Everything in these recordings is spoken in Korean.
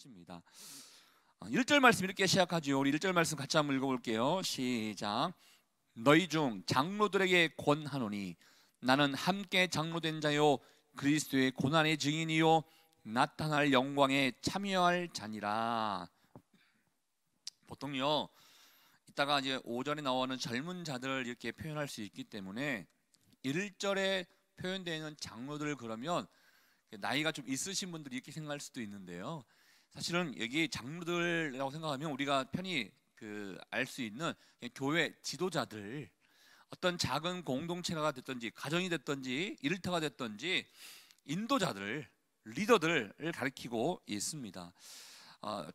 것입니다. 1절 말씀 이렇게 시작하죠. 우리 1절 말씀 같이 한번 읽어볼게요. 시작. 너희 중 장로들에게 권하노니 나는 함께 장로된 자요 그리스도의 고난의 증인이요 나타날 영광에 참여할 자니라. 보통요 이따가 이제 오전에 나오는 젊은 자들 이렇게 표현할 수 있기 때문에 1절에 표현되는 장로들 그러면 나이가 좀 있으신 분들이 이렇게 생각할 수도 있는데요. 사실은 여기 장로들이라고 생각하면 우리가 편히 알 수 있는 교회 지도자들, 어떤 작은 공동체가 됐든지 가정이 됐든지 일터가 됐든지 인도자들, 리더들을 가리키고 있습니다.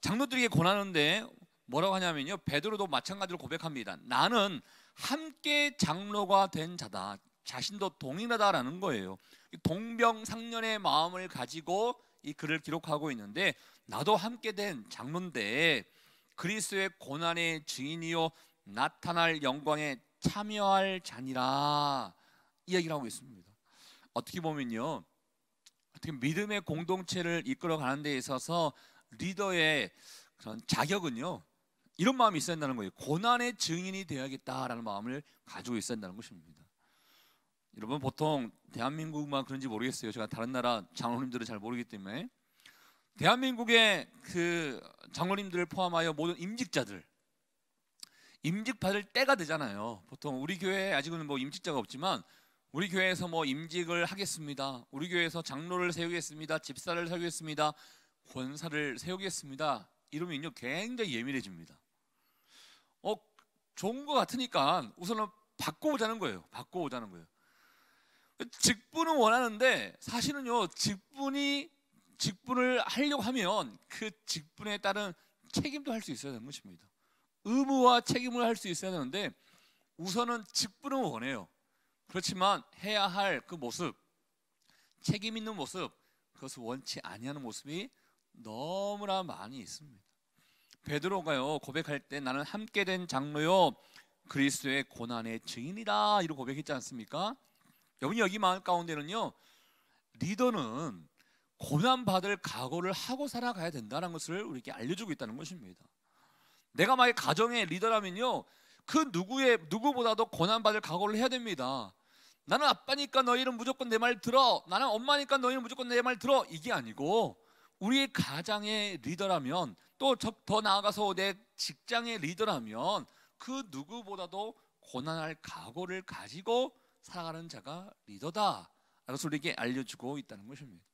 장로들에게 권하는데 뭐라고 하냐면요, 베드로도 마찬가지로 고백합니다. 나는 함께 장로가 된 자다. 자신도 동일하다라는 거예요. 동병상련의 마음을 가지고 이 글을 기록하고 있는데, 나도 함께 된 장로인데 그리스도의 고난의 증인이요 나타날 영광에 참여할 자니라, 이 얘기를 하고 있습니다. 어떻게 보면요, 어떻게 믿음의 공동체를 이끌어가는 데 있어서 리더의 그런 자격은요, 이런 마음이 있어야 한다는 거예요. 고난의 증인이 되어야겠다라는 마음을 가지고 있어야 한다는 것입니다. 여러분, 보통 대한민국만 그런지 모르겠어요. 제가 다른 나라 장로님들을 잘 모르기 때문에 대한민국의 장로님들을 포함하여 모든 임직자들, 임직 받을 때가 되잖아요. 보통 우리 교회에 아직은 임직자가 없지만 우리 교회에서 임직을 하겠습니다, 우리 교회에서 장로를 세우겠습니다, 집사를 세우겠습니다, 권사를 세우겠습니다, 이러면요 굉장히 예민해집니다. 좋은 거 같으니까 우선은 바꿔오자는 거예요. 직분은 원하는데 사실은요, 직분을 하려고 하면 그 직분에 따른 책임도 할 수 있어야 되는 것입니다. 의무와 책임을 할 수 있어야 되는데 우선은 직분은 원해요. 그렇지만 해야 할 그 모습, 책임 있는 모습, 그것을 원치 아니하는 모습이 너무나 많이 있습니다. 베드로가요 고백할 때 나는 함께 된 장로요 그리스도의 고난의 증인이다, 이렇게 고백했지 않습니까? 여기 마음 가운데는요, 리더는 고난받을 각오를 하고 살아가야 된다는 것을 우리에게 알려주고 있다는 것입니다. 내가 만약 가정의 리더라면요, 그 누구보다도 고난받을 각오를 해야 됩니다. 나는 아빠니까 너희는 무조건 내 말 들어, 나는 엄마니까 너희는 무조건 내 말 들어, 이게 아니고 우리의 가정의 리더라면, 또 더 나아가서 내 직장의 리더라면 그 누구보다도 고난할 각오를 가지고 살아가는 자가 리더다, 라고 우리에게 알려주고 있다는 것입니다.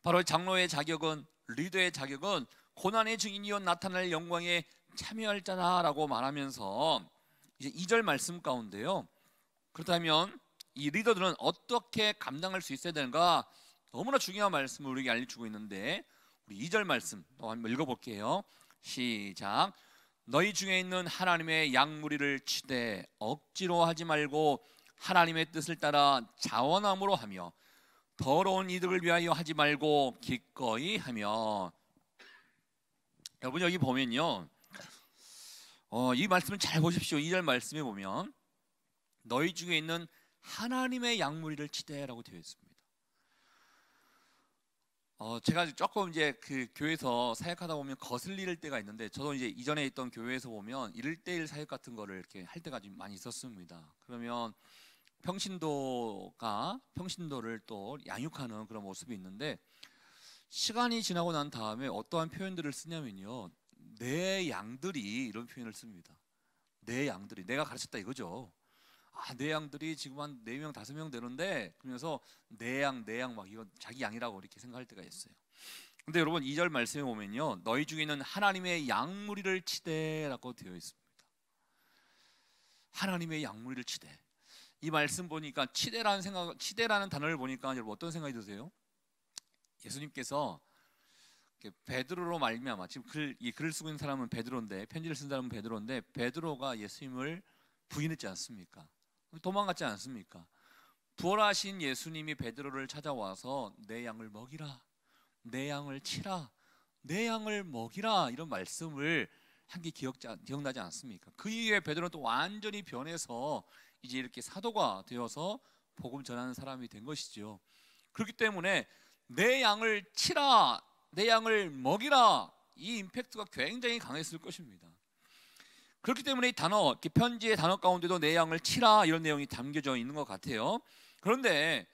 바로 장로의 자격은, 리더의 자격은 고난의 증인이요 나타날 영광에 참여할 자다라고 말하면서 이제 2절 말씀 가운데요, 그렇다면 이 리더들은 어떻게 감당할 수 있어야 되는가, 너무나 중요한 말씀을 우리에게 알려주고 있는데, 우리 2절 말씀 또 한번 읽어볼게요. 시작. 너희 중에 있는 하나님의 양무리를 치되 억지로 하지 말고 하나님의 뜻을 따라 자원함으로 하며 더러운 이득을 위하여 하지 말고 기꺼이 하며. 여러분, 여기 보면요, 이 말씀을 잘 보십시오. 2절 말씀에 보면 너희 중에 있는 하나님의 양무리를 치되라고 되어 있습니다. 제가 조금 이제 교회에서 사역하다 보면 거슬릴 때가 있는데, 저도 이제 이전에 있던 교회에서 보면 1:1 사역 같은 거를 이렇게 할 때가 좀 많이 있었습니다. 그러면 평신도를 또 양육하는 그런 모습이 있는데, 시간이 지나고 난 다음에 어떠한 표현들을 쓰냐면요, 내 양들이, 이런 표현을 씁니다. 내 양들이, 내가 가르쳤다 이거죠. 내 양들이 지금 한 4명 5명 되는데, 그러면서 내 양 막 이건 자기 양이라고 이렇게 생각할 때가 있어요. 근데 여러분, 2절 말씀에 보면요, 너희 중에는 하나님의 양무리를 치되라고 되어 있습니다. 하나님의 양무리를 치되. 이 말씀 보니까 치대라는 단어를 보니까 여러분 어떤 생각이 드세요? 예수님께서 베드로로 말미암아, 지금 이 글을 쓰고 있는 사람은 베드로인데, 편지를 쓴 사람은 베드로인데, 베드로가 예수님을 부인했지 않습니까? 도망갔지 않습니까? 부활하신 예수님이 베드로를 찾아와서 내 양을 먹이라, 내 양을 치라, 내 양을 먹이라, 이런 말씀을 한 게 기억나지 않습니까? 그 이후에 베드로는 또 완전히 변해서 이제 이렇게 사도가 되어서 복음 전하는 사람이 된 것이죠. 그렇기 때문에 내 양을 치라, 내 양을 먹이라, 이 임팩트가 굉장히 강했을 것입니다. 그렇기 때문에 이 단어, 편지의 단어 가운데도 내 양을 치라 이런 내용이 담겨져 있는 것 같아요. 그런데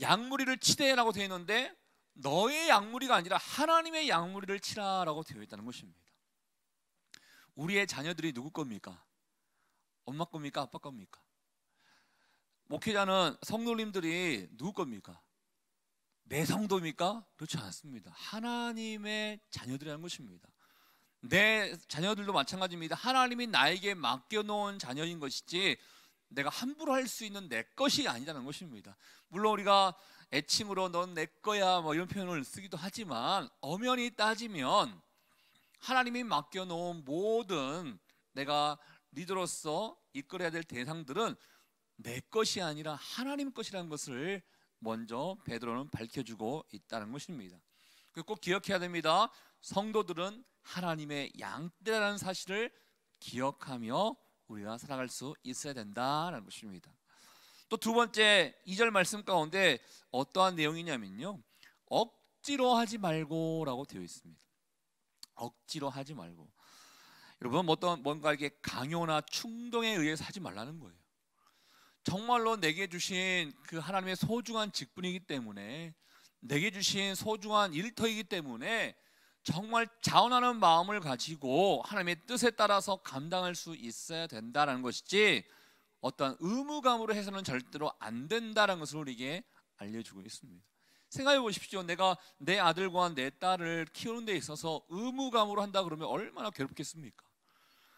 양무리를 치되라고 되어 있는데 너의 양무리가 아니라 하나님의 양무리를 치라라고 되어 있다는 것입니다. 우리의 자녀들이 누구 겁니까? 엄마 겁니까? 아빠 겁니까? 목회자는 성도님들이 누구 겁니까? 내 성도입니까? 그렇지 않습니다. 하나님의 자녀들이라는 것입니다. 내 자녀들도 마찬가지입니다. 하나님이 나에게 맡겨놓은 자녀인 것이지 내가 함부로 할 수 있는 내 것이 아니라는 것입니다. 물론 우리가 애칭으로 넌 내 거야 뭐 이런 표현을 쓰기도 하지만 엄연히 따지면 하나님이 맡겨놓은 모든 내가 리더로서 이끌어야 될 대상들은 내 것이 아니라 하나님 것이라는 것을 먼저 베드로는 밝혀주고 있다는 것입니다. 꼭 기억해야 됩니다. 성도들은 하나님의 양떼라는 사실을 기억하며 우리가 살아갈 수 있어야 된다는 것입니다. 또 두 번째 2절 말씀 가운데 어떠한 내용이냐면요, 억지로 하지 말고 라고 되어 있습니다. 억지로 하지 말고. 여러분, 뭔가 이렇게 강요나 충동에 의해서 하지 말라는 거예요. 정말로 내게 주신 그 하나님의 소중한 직분이기 때문에, 내게 주신 소중한 일터이기 때문에 정말 자원하는 마음을 가지고 하나님의 뜻에 따라서 감당할 수 있어야 된다는 것이지 어떤 의무감으로 해서는 절대로 안 된다는 것을 우리에게 알려주고 있습니다. 생각해 보십시오. 내가 내 아들과 내 딸을 키우는 데 있어서 의무감으로 한다 그러면 얼마나 괴롭겠습니까?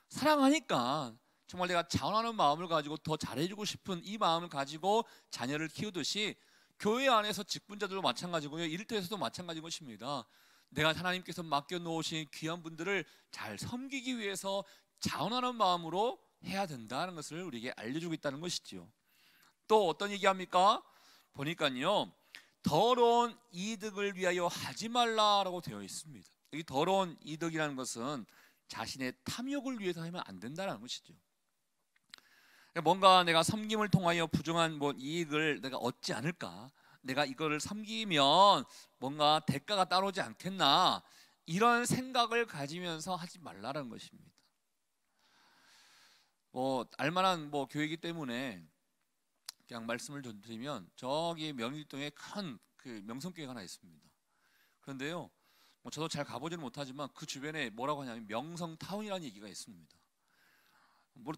사랑하니까 정말 내가 자원하는 마음을 가지고 더 잘해주고 싶은 이 마음을 가지고 자녀를 키우듯이 교회 안에서 직분자들도 마찬가지고요, 일터에서도 마찬가지인 것입니다. 내가 하나님께서 맡겨놓으신 귀한 분들을 잘 섬기기 위해서 자원하는 마음으로 해야 된다는 것을 우리에게 알려주고 있다는 것이지요. 또 어떤 얘기합니까? 보니까요, 더러운 이득을 위하여 하지 말라라고 되어 있습니다. 여기 더러운 이득이라는 것은 자신의 탐욕을 위해서 하면 안 된다는 것이죠. 뭔가 내가 섬김을 통하여 부정한 이익을 내가 얻지 않을까, 내가 이거를 섬기면 뭔가 대가가 따라오지 않겠나, 이런 생각을 가지면서 하지 말라는 것입니다. 알만한 교회이기 때문에 그냥 말씀을 드리면, 저기 명일동에 큰 그 명성교회가 하나 있습니다. 그런데요, 저도 잘 가보지는 못하지만 그 주변에 뭐라고 하냐면 명성타운이라는 얘기가 있습니다.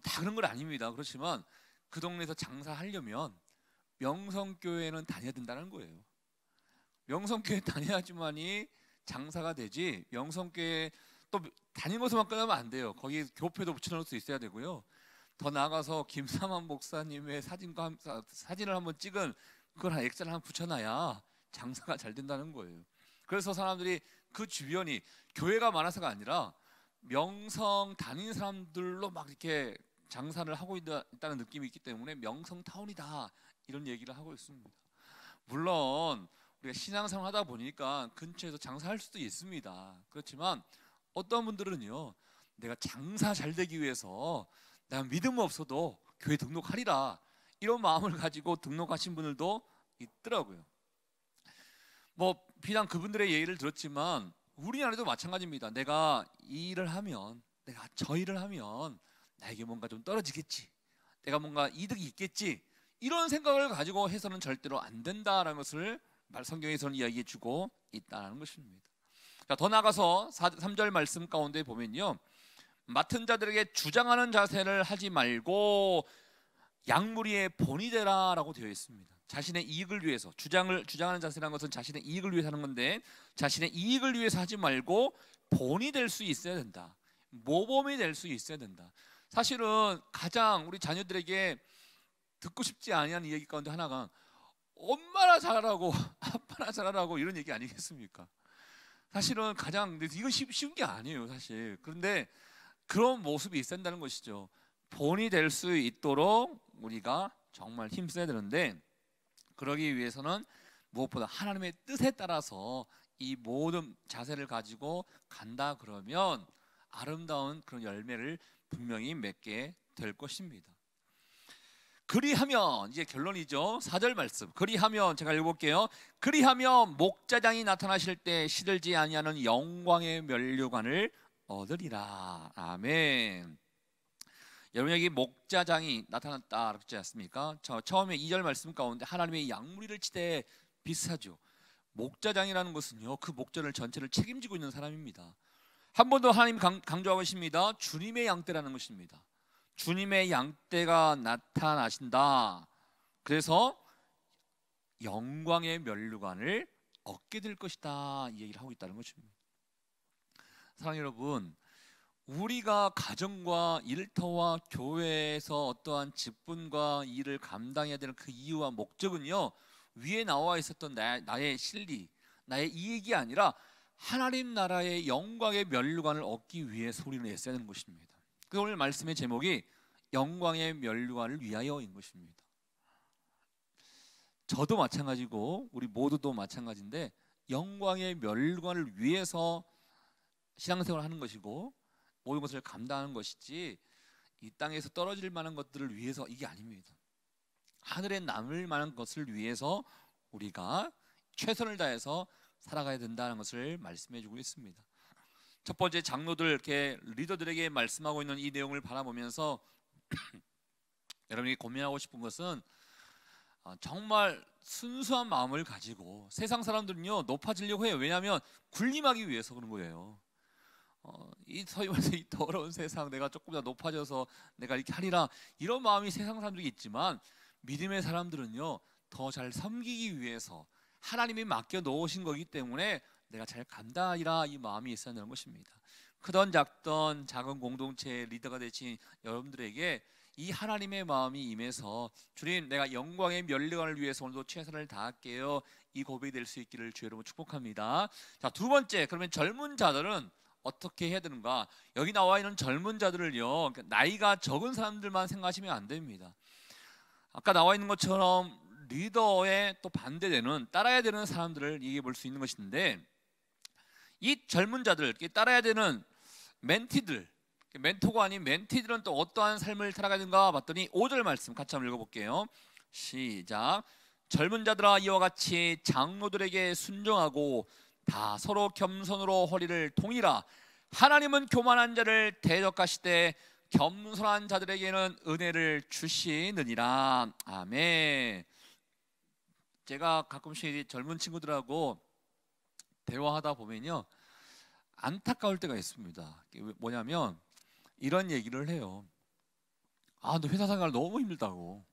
다 그런 건 아닙니다. 그렇지만 그 동네에서 장사하려면 명성교회는 다녀야 된다는 거예요. 명성교회 다녀야지만이 장사가 되지, 명성교회 또 다닌 것만 끝나면 안 돼요. 거기 교표도 붙여놓을 수 있어야 되고요. 더 나아가서 김삼환 목사님의 사진을 한번 찍은 그걸 한 액자를 한번 붙여놔야 장사가 잘 된다는 거예요. 그래서 사람들이 그 주변이 교회가 많아서가 아니라 명성 다니는 사람들로 막 이렇게 장사를 하고 있다는 느낌이 있기 때문에 명성타운이다 이런 얘기를 하고 있습니다. 물론 우리가 신앙생활 하다 보니까 근처에서 장사할 수도 있습니다. 그렇지만 어떤 분들은요, 내가 장사 잘 되기 위해서 난 믿음 없어도 교회 등록하리라 이런 마음을 가지고 등록하신 분들도 있더라고요. 비단 그분들의 예를 들었지만 우리 안에도 마찬가지입니다. 내가 이 일을 하면, 내가 저 일을 하면 나에게 뭔가 좀 떨어지겠지, 내가 뭔가 이득이 있겠지, 이런 생각을 가지고 해서는 절대로 안 된다라는 것을 성경에서는 이야기해 주고 있다는 것입니다. 자, 더 나아가서 3절 말씀 가운데 보면요, 맡은 자들에게 주장하는 자세를 하지 말고 양무리의 본이 되라라고 되어 있습니다. 자신의 이익을 위해서 주장하는 자세라는 것은 자신의 이익을 위해서 하는 건데, 자신의 이익을 위해서 하지 말고 본이 될 수 있어야 된다, 모범이 될 수 있어야 된다. 사실은 가장 우리 자녀들에게 듣고 싶지 아니한 이야기 가운데 하나가 엄마나 잘하라고 아빠나 잘하라고 이런 얘기 아니겠습니까? 사실은 가장 이건 쉬운 게 아니에요 사실. 그런데 그런 모습이 있어야 된다는 것이죠. 본이 될 수 있도록 우리가 정말 힘써야 되는데, 그러기 위해서는 무엇보다 하나님의 뜻에 따라서 이 모든 자세를 가지고 간다 그러면 아름다운 그런 열매를 분명히 맺게 될 것입니다. 그리하면 이제 결론이죠. 4절 말씀. 그리하면 제가 읽어볼게요. 그리하면 목자장이 나타나실 때 시들지 아니하는 영광의 면류관을 얻으리라. 아멘. 여러분, 여기 목자장이 나타났다 그랬지 않습니까? 처음에 2절 말씀 가운데 하나님의 양무리를 치되 비슷하죠. 목자장이라는 것은요, 그 목전을 전체를 책임지고 있는 사람입니다. 한 번 더 하나님 강조하고 있습니다. 주님의 양떼라는 것입니다. 주님의 양떼가 나타나신다. 그래서 영광의 면류관을 얻게 될 것이다, 이 얘기를 하고 있다는 것입니다. 사랑하는 여러분, 우리가 가정과 일터와 교회에서 어떠한 직분과 일을 감당해야 되는 그 이유와 목적은요, 위에 나와 있었던 나의 실리, 나의 이익이 아니라 하나님 나라의 영광의 면류관을 얻기 위해서 우리는 애써야 하는 것입니다. 그래서 오늘 말씀의 제목이 영광의 면류관을 위하여인 것입니다. 저도 마찬가지고 우리 모두도 마찬가지인데, 영광의 면류관을 위해서 신앙생활을 하는 것이고 모든 것을 감당하는 것이지, 이 땅에서 떨어질 만한 것들을 위해서 이게 아닙니다. 하늘에 남을 만한 것을 위해서 우리가 최선을 다해서 살아가야 된다는 것을 말씀해 주고 있습니다. 첫 번째, 장로들, 이렇게 리더들에게 말씀하고 있는 이 내용을 바라보면서 여러분이 고민하고 싶은 것은, 정말 순수한 마음을 가지고, 세상 사람들은요 높아지려고 해요. 왜냐하면 군림하기 위해서 그런 거예요. 소위 말해서 이 더러운 세상, 내가 조금 더 높아져서 내가 이렇게 하리라, 이런 마음이 세상 사람들이 있지만, 믿음의 사람들은요 더 잘 섬기기 위해서 하나님이 맡겨 놓으신 거기 때문에 내가 잘 감당하리라, 이 마음이 있어야 하는 것입니다. 크던 작던 작은 공동체의 리더가 되신 여러분들에게 이 하나님의 마음이 임해서, 주님, 내가 영광의 면류관을 위해서 오늘도 최선을 다할게요, 이 고백이 될 수 있기를 주 여러분 축복합니다. 자, 두 번째, 그러면 젊은 자들은 어떻게 해야 되는가? 여기 나와 있는 젊은 자들을요, 나이가 적은 사람들만 생각하시면 안 됩니다. 아까 나와 있는 것처럼 리더에 또 반대되는, 따라야 되는 사람들을 얘기해 볼 수 있는 것인데, 이 젊은 자들, 따라야 되는 멘티들, 멘토가 아닌 멘티들은 또 어떠한 삶을 살아가야 되는가 봤더니 5절 말씀 같이 한번 읽어볼게요. 시작. 젊은 자들아, 이와 같이 장로들에게 순종하고 다 서로 겸손으로 허리를 동이라. 하나님은 교만한 자를 대적하시되 겸손한 자들에게는 은혜를 주시느니라. 아멘. 제가 가끔씩 젊은 친구들하고 대화하다 보면요, 안타까울 때가 있습니다. 뭐냐면 이런 얘기를 해요. 너 회사 생활 너무 힘들다고.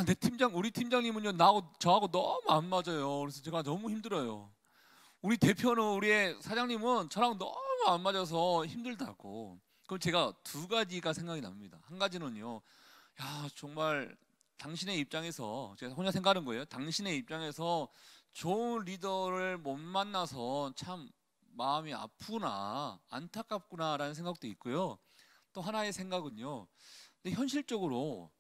내 우리 팀장님은요, 저하고 너무 안 맞아요. 그래서 제가 너무 힘들어요. 우리 대표는, 우리 사장님은 저랑 너무 안 맞아서 힘들다고. 그럼 제가 두 가지가 생각이 납니다. 한 가지는요, 정말 당신의 입장에서, 제가 혼자 생각하는 거예요, 당신의 입장에서 좋은 리더를 못 만나서 참 마음이 아프구나, 안타깝구나 라는 생각도 있고요. 또 하나의 생각은요, 근데 현실적으로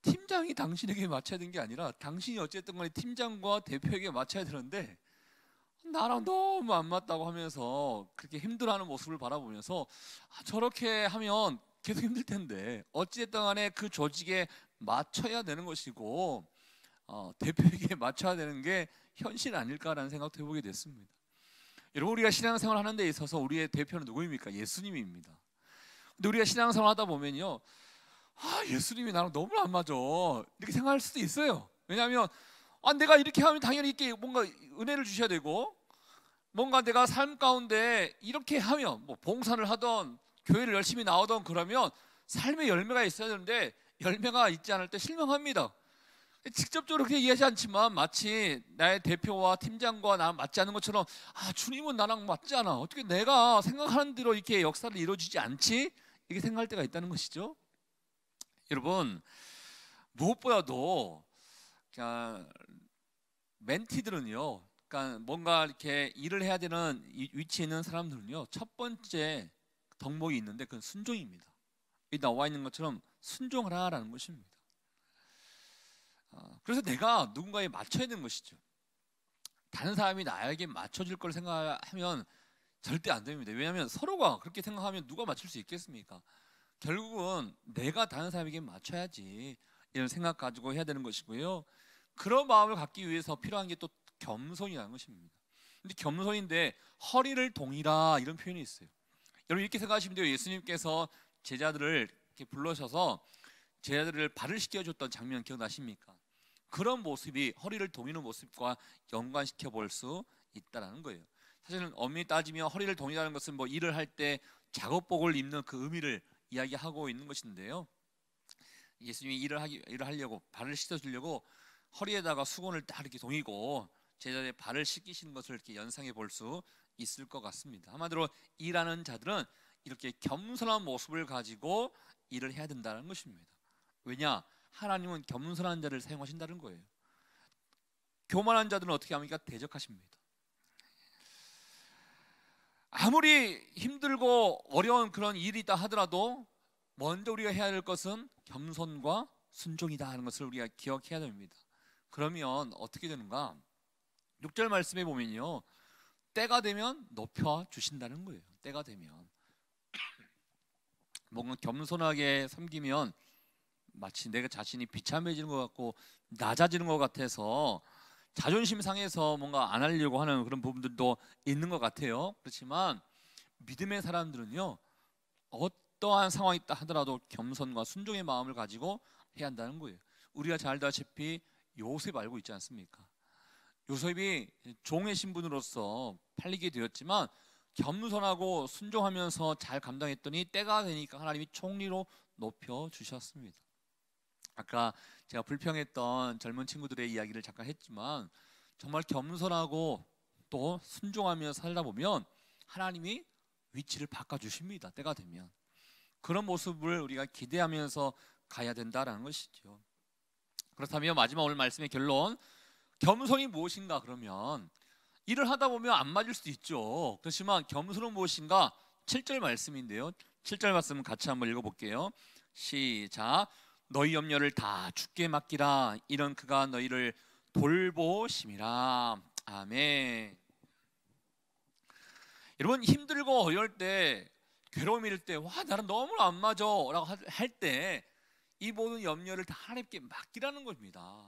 팀장이 당신에게 맞춰야 되는 게 아니라, 당신이 어쨌든 간에 팀장과 대표에게 맞춰야 되는데 나랑 너무 안 맞다고 하면서 그렇게 힘들어하는 모습을 바라보면서, 저렇게 하면 계속 힘들 텐데 어찌됐든 간에 그 조직에 맞춰야 되는 것이고, 대표에게 맞춰야 되는 게 현실 아닐까라는 생각도 해보게 됐습니다. 여러분, 우리가 신앙생활 하는 데 있어서 우리의 대표는 누구입니까? 예수님입니다. 근데 우리가 신앙생활 하다 보면요, 예수님이 나랑 너무 안 맞아, 이렇게 생각할 수도 있어요. 왜냐하면 내가 이렇게 하면 당연히 이렇게 뭔가 은혜를 주셔야 되고, 뭔가 내가 삶 가운데 이렇게 하면, 뭐 봉사를 하던 교회를 열심히 나오던, 그러면 삶의 열매가 있어야 되는데 열매가 있지 않을 때 실망합니다. 직접적으로 그렇게 얘기하지 않지만 마치 나의 대표와 팀장과 나랑 맞지 않는 것처럼, 주님은 나랑 맞지 않아, 어떻게 내가 생각하는 대로 이렇게 역사를 이루어지지 않지? 이렇게 생각할 때가 있다는 것이죠. 여러분, 무엇보다도 멘티들은요, 그러니까 뭔가 이렇게 일을 해야 되는 위치에 있는 사람들은요, 첫 번째 덕목이 있는데 그건 순종입니다. 여기 나와 있는 것처럼 순종하라라는 것입니다. 그래서 내가 누군가에 맞춰야 되는 것이죠. 다른 사람이 나에게 맞춰줄 걸 생각하면 절대 안 됩니다. 왜냐하면 서로가 그렇게 생각하면 누가 맞출 수 있겠습니까? 결국은 내가 다른 사람에게 맞춰야지 이런 생각 가지고 해야 되는 것이고요. 그런 마음을 갖기 위해서 필요한 게 또 겸손이라는 것입니다. 근데 겸손인데 허리를 동이라 이런 표현이 있어요. 여러분 이렇게 생각하시면 돼요. 예수님께서 제자들을 이렇게 불러셔서 제자들을 발을 씻겨줬던 장면 기억나십니까? 그런 모습이 허리를 동이는 모습과 연관시켜 볼 수 있다는 거예요. 사실은 엄밀히 따지면 허리를 동이라는 것은 뭐 일을 할 때 작업복을 입는 그 의미를 이야기하고 있는 것인데요. 예수님이 일을 하려고 발을 씻어주려고 허리에다가 수건을 딱 이렇게 동이고 제자들의 발을 씻기시는 것을 이렇게 연상해 볼 수 있을 것 같습니다. 한마디로 일하는 자들은 이렇게 겸손한 모습을 가지고 일을 해야 된다는 것입니다. 왜냐? 하나님은 겸손한 자를 사용하신다는 거예요. 교만한 자들은 어떻게 합니까? 대적하십니다. 아무리 힘들고 어려운 그런 일이 있다 하더라도 먼저 우리가 해야 될 것은 겸손과 순종이다 하는 것을 우리가 기억해야 됩니다. 그러면 어떻게 되는가? 6절 말씀에 보면요, 때가 되면 높여 주신다는 거예요. 때가 되면 뭔가 겸손하게 섬기면 마치 내가 자신이 비참해지는 것 같고 낮아지는 것 같아서 자존심 상해서 뭔가 안 하려고 하는 그런 부분들도 있는 것 같아요. 그렇지만 믿음의 사람들은요, 어떠한 상황이 있다 하더라도 겸손과 순종의 마음을 가지고 해야 한다는 거예요. 우리가 잘 알다시피 요셉 알고 있지 않습니까? 요셉이 종의 신분으로서 팔리게 되었지만 겸손하고 순종하면서 잘 감당했더니 때가 되니까 하나님이 총리로 높여 주셨습니다. 아까 제가 불평했던 젊은 친구들의 이야기를 잠깐 했지만 정말 겸손하고 또 순종하며 살다 보면 하나님이 위치를 바꿔주십니다. 때가 되면. 그런 모습을 우리가 기대하면서 가야 된다는 것이죠. 그렇다면 마지막 오늘 말씀의 결론, 겸손이 무엇인가? 그러면 일을 하다 보면 안 맞을 수도 있죠. 그렇지만 겸손은 무엇인가? 7절 말씀인데요, 7절 말씀 같이 한번 읽어볼게요. 시작. 너희 염려를 다 주께 맡기라. 이런 그가 너희를 돌보심이라. 아멘. 여러분 힘들고 어려울 때, 괴로움일 때, 와 나는 너무 안 맞아 라고 할 때 이 모든 염려를 다 하나님께 맡기라는 겁니다.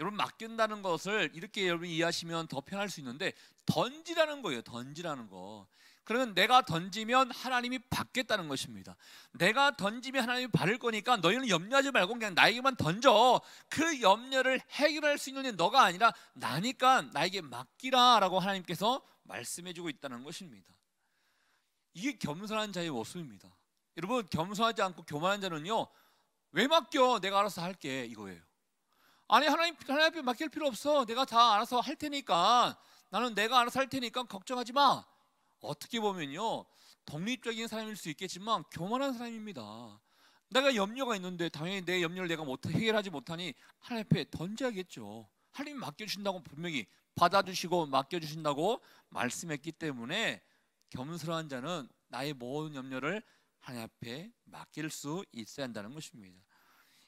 여러분 맡긴다는 것을 이렇게 여러분이 이해하시면 더 편할 수 있는데 던지라는 거예요. 던지라는 거. 그러면 내가 던지면 하나님이 받겠다는 것입니다. 내가 던지면 하나님이 받을 거니까 너희는 염려하지 말고 그냥 나에게만 던져. 그 염려를 해결할 수 있는 게 너가 아니라 나니까 나에게 맡기라 라고 하나님께서 말씀해주고 있다는 것입니다. 이게 겸손한 자의 모습입니다. 여러분 겸손하지 않고 교만한 자는요, 왜 맡겨? 내가 알아서 할게 이거예요. 아니 하나님 앞에 맡길 필요 없어. 내가 다 알아서 할 테니까, 나는 내가 알아서 할 테니까 걱정하지 마. 어떻게 보면요, 독립적인 사람일 수 있겠지만 교만한 사람입니다. 내가 염려가 있는데 당연히 내 염려를 내가 해결하지 못하니 하나님 앞에 던져야겠죠. 하나님이 맡겨주신다고 분명히 받아주시고 맡겨주신다고 말씀했기 때문에 겸손한 자는 나의 모든 염려를 하나님 앞에 맡길 수 있어야 한다는 것입니다.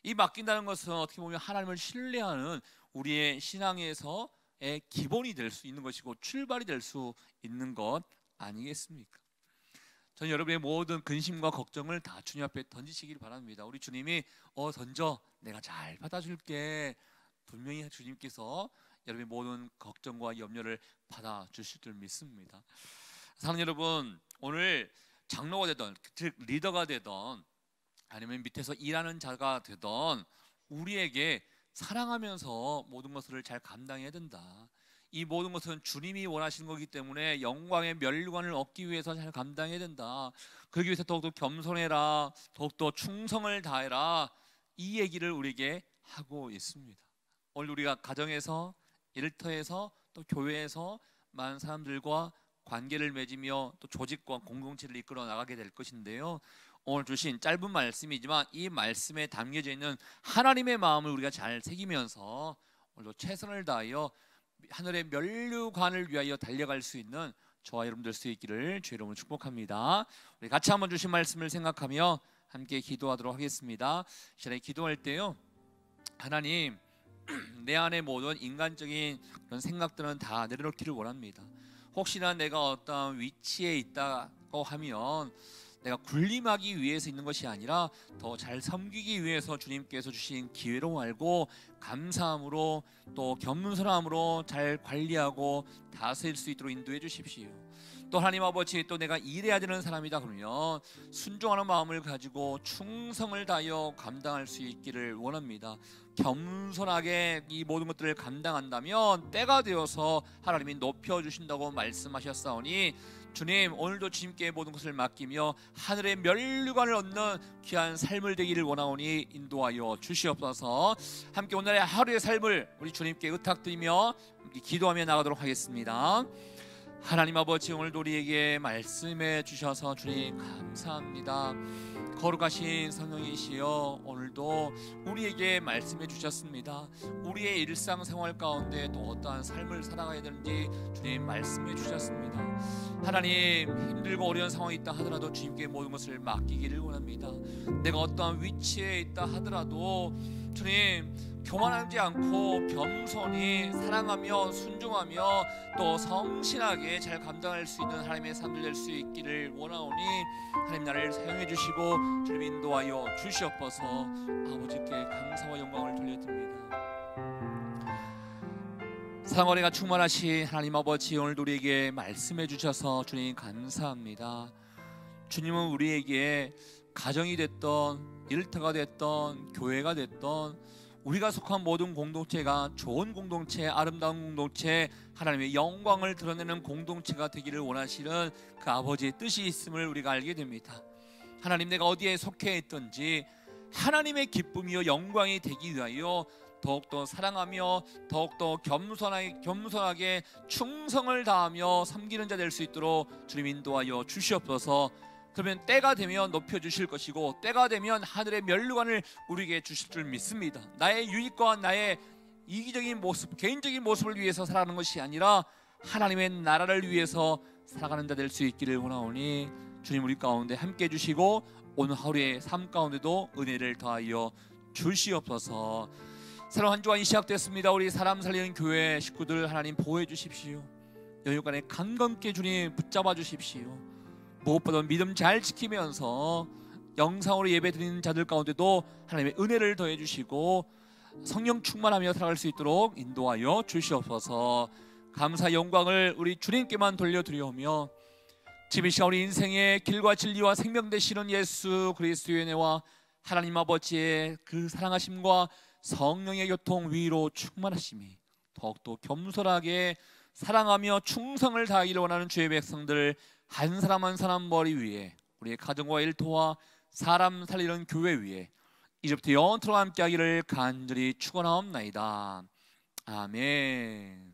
이 맡긴다는 것은 어떻게 보면 하나님을 신뢰하는 우리의 신앙에서의 기본이 될 수 있는 것이고 출발이 될 수 있는 것 아니겠습니까? 저는 여러분의 모든 근심과 걱정을 다 주님 앞에 던지시길 바랍니다. 우리 주님이 던져, 내가 잘 받아줄게. 분명히 주님께서 여러분의 모든 걱정과 염려를 받아주실 줄 믿습니다. 사랑하는 여러분, 오늘 장로가 되던, 즉 리더가 되던, 아니면 밑에서 일하는 자가 되던 우리에게 사랑하면서 모든 것을 잘 감당해야 된다. 이 모든 것은 주님이 원하시는 거기 때문에 영광의 면류관을 얻기 위해서 잘 감당해야 된다. 그러기 위해서 더욱더 겸손해라, 더욱더 충성을 다해라, 이 얘기를 우리에게 하고 있습니다. 오늘 우리가 가정에서, 일터에서, 또 교회에서 많은 사람들과 관계를 맺으며 또 조직과 공동체를 이끌어 나가게 될 것인데요, 오늘 주신 짧은 말씀이지만 이 말씀에 담겨져 있는 하나님의 마음을 우리가 잘 새기면서 오늘도 최선을 다하여 하늘의 면류관을 위하여 달려갈 수 있는 저와 여러분 될 수 있기를 주의 이름으로 축복합니다. 우리 같이 한번 주신 말씀을 생각하며 함께 기도하도록 하겠습니다. 시간에 기도할 때요, 하나님, 내 안에 모든 인간적인 그런 생각들은 다 내려놓기를 원합니다. 혹시나 내가 어떤 위치에 있다고 하면 내가 군림하기 위해서 있는 것이 아니라 더 잘 섬기기 위해서 주님께서 주신 기회로 알고 감사함으로 또 겸손함으로 잘 관리하고 다스릴 수 있도록 인도해 주십시오. 또 하나님 아버지, 또 내가 일해야 되는 사람이다 그러면 순종하는 마음을 가지고 충성을 다하여 감당할 수 있기를 원합니다. 겸손하게 이 모든 것들을 감당한다면 때가 되어서 하나님이 높여주신다고 말씀하셨사오니 주님, 오늘도 주님께 모든 것을 맡기며 하늘의 면류관을 얻는 귀한 삶을 되기를 원하오니 인도하여 주시옵소서. 함께 오늘의 하루의 삶을 우리 주님께 의탁드리며 기도하며 나가도록 하겠습니다. 하나님 아버지, 오늘도 우리에게 말씀해 주셔서 주님 감사합니다. 거룩하신 성령이시여, 오늘도 우리에게 말씀해 주셨습니다. 우리의 일상생활 가운데 또 어떠한 삶을 살아가야 되는지 주님 말씀해 주셨습니다. 하나님, 힘들고 어려운 상황이 있다 하더라도 주님께 모든 것을 맡기기를 원합니다. 내가 어떠한 위치에 있다 하더라도 주님, 교만하지 않고 겸손히 사랑하며 순종하며 또 성실하게 잘 감당할 수 있는 하나님의 삶들 될 수 있기를 원하오니 하나님 나를 사용해 주시고 주님 인도하여 주시옵소서. 아버지께 감사와 영광을 돌려드립니다. 사랑과 충만하신 하나님 아버지, 오늘도 우리에게 말씀해 주셔서 주님 감사합니다. 주님은 우리에게 가정이 됐던 일터가 됐던 교회가 됐던 우리가 속한 모든 공동체가 좋은 공동체, 아름다운 공동체, 하나님의 영광을 드러내는 공동체가 되기를 원하시는 그 아버지의 뜻이 있음을 우리가 알게 됩니다. 하나님, 내가 어디에 속해 있든지 하나님의 기쁨이요 영광이 되기 위하여 더욱더 사랑하며 더욱더 겸손하게 충성을 다하며 섬기는 자 될 수 있도록 주님 인도하여 주시옵소서. 그러면 때가 되면 높여주실 것이고 때가 되면 하늘의 면류관을 우리에게 주실 줄 믿습니다. 나의 유익과 나의 이기적인 모습, 개인적인 모습을 위해서 살아가는 것이 아니라 하나님의 나라를 위해서 살아가는 자 될 수 있기를 원하오니 주님 우리 가운데 함께 해주시고 오늘 하루의 삶 가운데도 은혜를 더하여 주시옵소서. 새로운 한 주간이 시작됐습니다. 우리 사람 살리는 교회 식구들 하나님 보호해 주십시오. 여유간에 강건케 주님 붙잡아 주십시오. 무엇보다 믿음 잘 지키면서 영상으로 예배 드리는 자들 가운데도 하나님의 은혜를 더해 주시고 성령 충만하며 살아갈 수 있도록 인도하여 주시옵소서. 감사 영광을 우리 주님께만 돌려드리오며 지금 이 시간 우리 인생의 길과 진리와 생명 되시는 예수 그리스도의 은혜와 하나님 아버지의 그 사랑하심과 성령의 교통 위로 충만하심이 더욱더 겸손하게 사랑하며 충성을 다하기를 원하는 주의 백성들 한 사람 한 사람 머리 위에 우리의 가정과 일터와 사람 살리는 교회 위에 이제부터 영원토록 함께하기를 간절히 축원하옵나이다. 아멘.